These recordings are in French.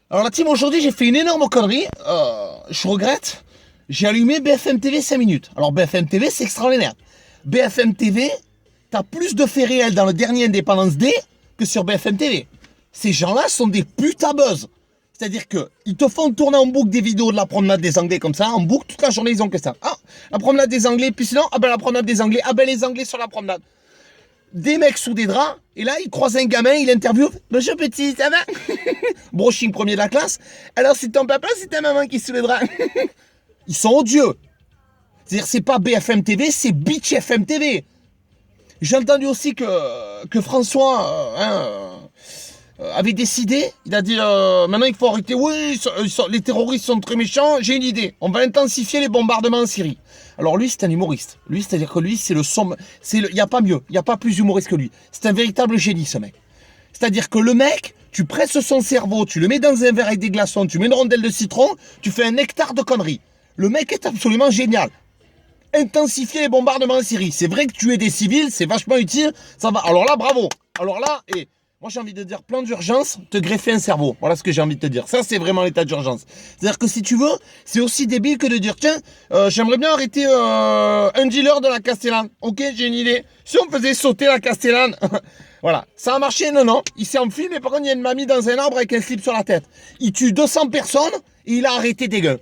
Alors la team, aujourd'hui j'ai fait une énorme connerie, je regrette, j'ai allumé BFM TV 5 minutes. Alors BFM TV c'est extraordinaire. BFM TV, t'as plus de faits réels dans le dernier Independence Day que sur BFM TV. Ces gens-là sont des putains buzz. C'est-à-dire que ils te font tourner en boucle des vidéos de la promenade des Anglais comme ça, en boucle toute la journée ils ont que ça. Ah, la promenade des Anglais, puis sinon, ah ben la promenade des Anglais, ah ben les Anglais sur la promenade. Des mecs sous des draps, et là, il croise un gamin, il interviewe. Bonjour petit, ça va? Brushing premier de la classe. Alors, c'est ton papa, c'est ta maman qui est sous les draps? Ils sont odieux. C'est-à-dire, c'est pas BFM TV, c'est Bitch FM TV. J'ai entendu aussi que François avait décidé, il a dit maintenant il faut arrêter, oui, les terroristes sont très méchants, j'ai une idée, on va intensifier les bombardements en Syrie. Alors lui, c'est un humoriste. Lui, c'est-à-dire que lui, c'est le somme. Il n'y a pas mieux, il n'y a pas plus humoriste que lui. C'est un véritable génie, ce mec. C'est-à-dire que le mec, tu presses son cerveau, tu le mets dans un verre avec des glaçons, tu mets une rondelle de citron, tu fais un nectar de conneries. Le mec est absolument génial. Intensifier les bombardements en Syrie. C'est vrai que tuer des civils, c'est vachement utile, ça va. Alors là, bravo. Alors là, moi j'ai envie de dire plan d'urgence, te greffer un cerveau. Voilà ce que j'ai envie de te dire. Ça, c'est vraiment l'état d'urgence. C'est-à-dire que si tu veux, c'est aussi débile que de dire tiens, j'aimerais bien arrêter un dealer de la Castellane. Ok, j'ai une idée. Si on faisait sauter la Castellane, voilà. Ça a marché, non. Il s'est enfui, mais par contre, il y a une mamie dans un arbre avec un slip sur la tête. Il tue 200 personnes et il a arrêté des gueux.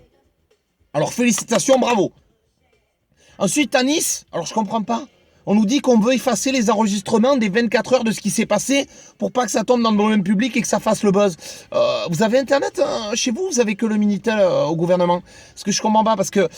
Alors félicitations, bravo. Ensuite, à Nice, alors je comprends pas. On nous dit qu'on veut effacer les enregistrements des 24 heures de ce qui s'est passé pour pas que ça tombe dans le domaine public et que ça fasse le buzz. Vous avez Internet chez vous? Vous avez que le Minitel au gouvernement? Parce que je comprends pas, parce que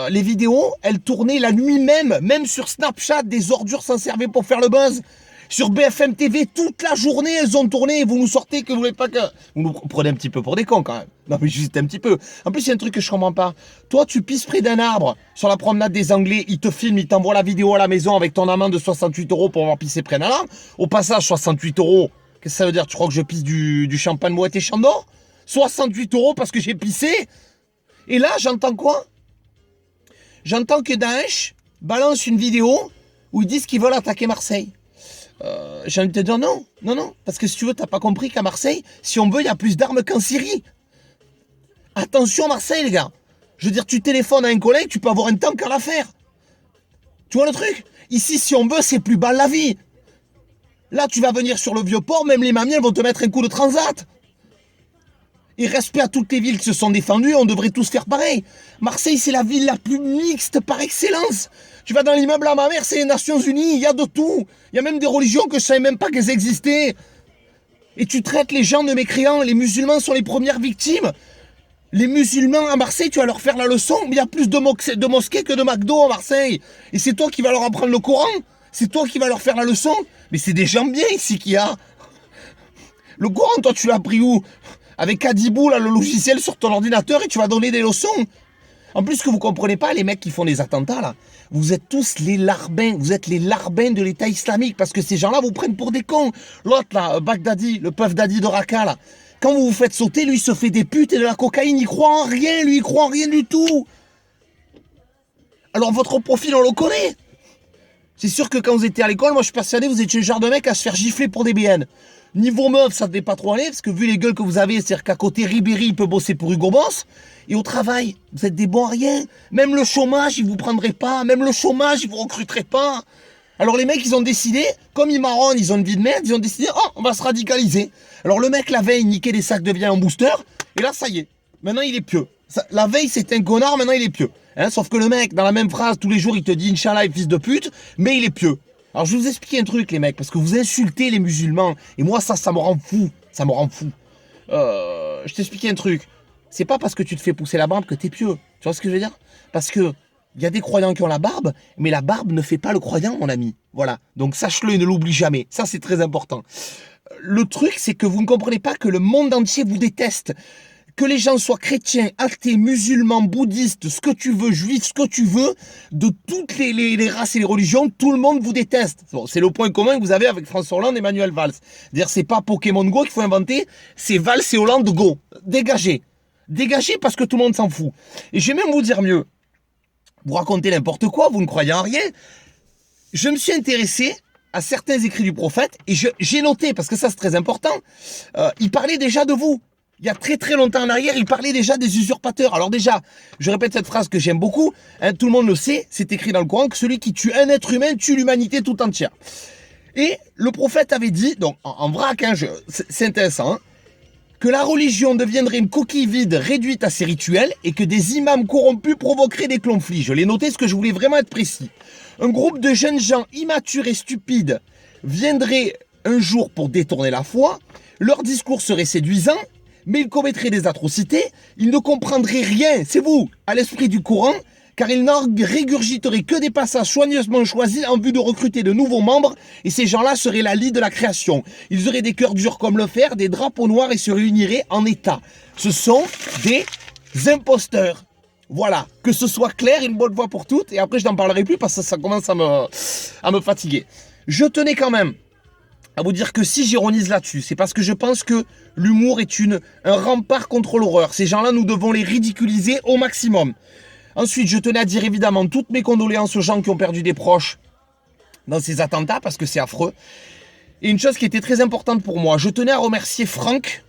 les vidéos, elles tournaient la nuit même sur Snapchat, des ordures s'en servaient pour faire le buzz. Sur BFM TV, toute la journée, elles ont tourné et vous nous sortez que vous voulez pas que... Vous nous prenez un petit peu pour des cons, quand même. Non, mais juste un petit peu. En plus, il y a un truc que je comprends pas. Toi, tu pisses près d'un arbre, sur la promenade des Anglais, ils te filment, ils t'envoient la vidéo à la maison avec ton amende de 68 € pour avoir pissé près d'un arbre. Au passage, 68 €, qu'est-ce que ça veut dire? Tu crois que je pisse du champagne Moët et Chandon? 68 € parce que j'ai pissé? Et là, j'entends quoi? J'entends que Daesh balance une vidéo où ils disent qu'ils veulent attaquer Marseille. J'ai envie de te dire non, parce que si tu veux, t'as pas compris qu'à Marseille, si on veut, il y a plus d'armes qu'en Syrie. Attention Marseille, les gars. Je veux dire, tu téléphones à un collègue, tu peux avoir un tank à l'affaire. Tu vois le truc? Ici, si on veut, c'est plus bas la vie. Là, tu vas venir sur le Vieux-Port, même les mamies, elles vont te mettre un coup de transat. Et respect à toutes les villes qui se sont défendues, on devrait tous faire pareil. Marseille, c'est la ville la plus mixte par excellence. Tu vas dans l'immeuble à ma mère, c'est les Nations Unies, il y a de tout. Il y a même des religions que je savais même pas qu'elles existaient. Et tu traites les gens de mécréants, les musulmans sont les premières victimes. Les musulmans à Marseille, tu vas leur faire la leçon, mais il y a plus de mosquées que de McDo à Marseille. Et c'est toi qui vas leur apprendre le Coran, c'est toi qui vas leur faire la leçon. Mais c'est des gens bien ici qu'il y a. Le Coran, toi, tu l'as appris où? Avec Adibou, là, le logiciel sur ton ordinateur, et tu vas donner des leçons. En plus, ce que vous comprenez pas, les mecs qui font des attentats, là, vous êtes tous les larbins, vous êtes les larbins de l'État islamique, parce que ces gens-là vous prennent pour des cons. L'autre, là, Baghdadi, le Puff Daddy de Raqqa, là, quand vous vous faites sauter, lui, il se fait des putes et de la cocaïne, il croit en rien, lui, il croit en rien du tout. Alors, votre profil, on le connaît. C'est sûr que quand vous étiez à l'école, moi, je suis persuadé, vous étiez le genre de mec à se faire gifler pour des BN. Niveau meuf, ça devait pas trop aller, parce que vu les gueules que vous avez, c'est-à-dire qu'à côté, Ribéry, il peut bosser pour Hugo Boss, et au travail, vous êtes des bons à rien. Même le chômage, ils vous prendraient pas, même le chômage, ils vous recruteraient pas. Alors les mecs, ils ont décidé, comme ils marronnent, ils ont une vie de merde, ils ont décidé, oh, on va se radicaliser. Alors le mec, la veille, il niquait des sacs de viande en booster, et là, ça y est, maintenant il est pieux. La veille, c'était un connard, maintenant il est pieux. Hein, sauf que le mec, dans la même phrase, tous les jours, il te dit, Inch'Allah, fils de pute, mais il est pieux. Alors je vais vous expliquer un truc, les mecs, parce que vous insultez les musulmans, et moi ça me rend fou, ça me rend fou. Je t'explique un truc, c'est pas parce que tu te fais pousser la barbe que t'es pieux, tu vois ce que je veux dire? Parce que il y a des croyants qui ont la barbe, mais la barbe ne fait pas le croyant, mon ami. Voilà, donc sache-le et ne l'oublie jamais, ça c'est très important. Le truc, c'est que vous ne comprenez pas que le monde entier vous déteste. Que les gens soient chrétiens, athées, musulmans, bouddhistes, ce que tu veux, juifs, ce que tu veux, de toutes les races et les religions, tout le monde vous déteste. Bon, c'est le point commun que vous avez avec François Hollande et Manuel Valls. C'est-à-dire, c'est pas Pokémon Go qu'il faut inventer, c'est Valls et Hollande Go. Dégagez. Dégagez parce que tout le monde s'en fout. Et je vais même vous dire mieux. Vous racontez n'importe quoi, vous ne croyez en rien. Je me suis intéressé à certains écrits du prophète et j'ai noté, parce que ça c'est très important, il parlait déjà de vous. il y a très très longtemps en arrière, il parlait déjà des usurpateurs. Alors déjà, je répète cette phrase que j'aime beaucoup, hein, tout le monde le sait, c'est écrit dans le Coran, que celui qui tue un être humain tue l'humanité tout entière. Et le prophète avait dit, donc en vrac, hein, c'est intéressant, hein, que la religion deviendrait une coquille vide réduite à ses rituels et que des imams corrompus provoqueraient des conflits. Je l'ai noté parce que je voulais vraiment être précis. Un groupe de jeunes gens immatures et stupides viendrait un jour pour détourner la foi, leur discours serait séduisant, mais ils commettraient des atrocités, ils ne comprendraient rien, c'est vous, à l'esprit du Coran, car ils n'en régurgiteraient que des passages soigneusement choisis en vue de recruter de nouveaux membres, et ces gens-là seraient la lie de la création. Ils auraient des cœurs durs comme le fer, des drapeaux noirs et se réuniraient en état. Ce sont des imposteurs. Voilà, que ce soit clair une bonne fois pour toutes, et après je n'en parlerai plus parce que ça commence à me fatiguer. Je tenais quand même à vous dire que si j'ironise là-dessus, c'est parce que je pense que l'humour est un rempart contre l'horreur. Ces gens-là, nous devons les ridiculiser au maximum. Ensuite, je tenais à dire évidemment toutes mes condoléances aux gens qui ont perdu des proches dans ces attentats, parce que c'est affreux. Et une chose qui était très importante pour moi, je tenais à remercier Franck.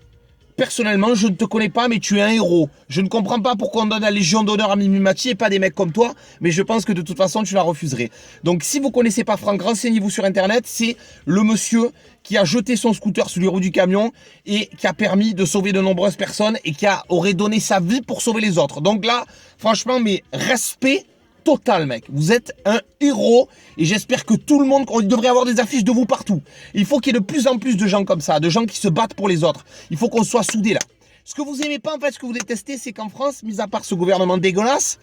Personnellement, je ne te connais pas, mais tu es un héros. Je ne comprends pas pourquoi on donne la Légion d'honneur à Mimi Mati et pas des mecs comme toi, mais je pense que de toute façon, tu la refuserais. Donc, si vous ne connaissez pas Franck, renseignez-vous sur Internet. C'est le monsieur qui a jeté son scooter sous les roues du camion et qui a permis de sauver de nombreuses personnes et qui aurait donné sa vie pour sauver les autres. Donc là, franchement, mais respect total, mec. Vous êtes un héros et j'espère que tout le monde, il devrait avoir des affiches de vous partout. Il faut qu'il y ait de plus en plus de gens comme ça, de gens qui se battent pour les autres. Il faut qu'on soit soudés là. Ce que vous aimez pas, en fait, ce que vous détestez, c'est qu'en France, mis à part ce gouvernement dégueulasse,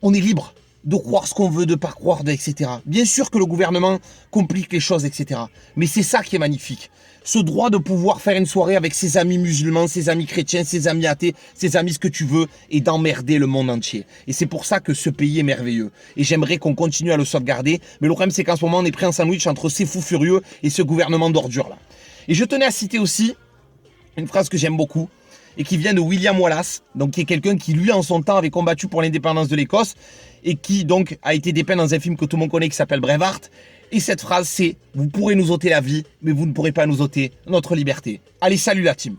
on est libre de croire ce qu'on veut, de pas croire, etc. Bien sûr que le gouvernement complique les choses, etc. Mais c'est ça qui est magnifique. Ce droit de pouvoir faire une soirée avec ses amis musulmans, ses amis chrétiens, ses amis athées, ses amis ce que tu veux, et d'emmerder le monde entier. Et c'est pour ça que ce pays est merveilleux. Et j'aimerais qu'on continue à le sauvegarder. Mais le problème, c'est qu'en ce moment, on est pris en sandwich entre ces fous furieux et ce gouvernement d'ordure là. Et je tenais à citer aussi une phrase que j'aime beaucoup, et qui vient de William Wallace, donc qui est quelqu'un qui, lui, en son temps, avait combattu pour l'indépendance de l'Écosse, et qui, donc, a été dépeint dans un film que tout le monde connaît, qui s'appelle Braveheart. Et cette phrase, c'est « Vous pourrez nous ôter la vie, mais vous ne pourrez pas nous ôter notre liberté ». Allez, salut la team.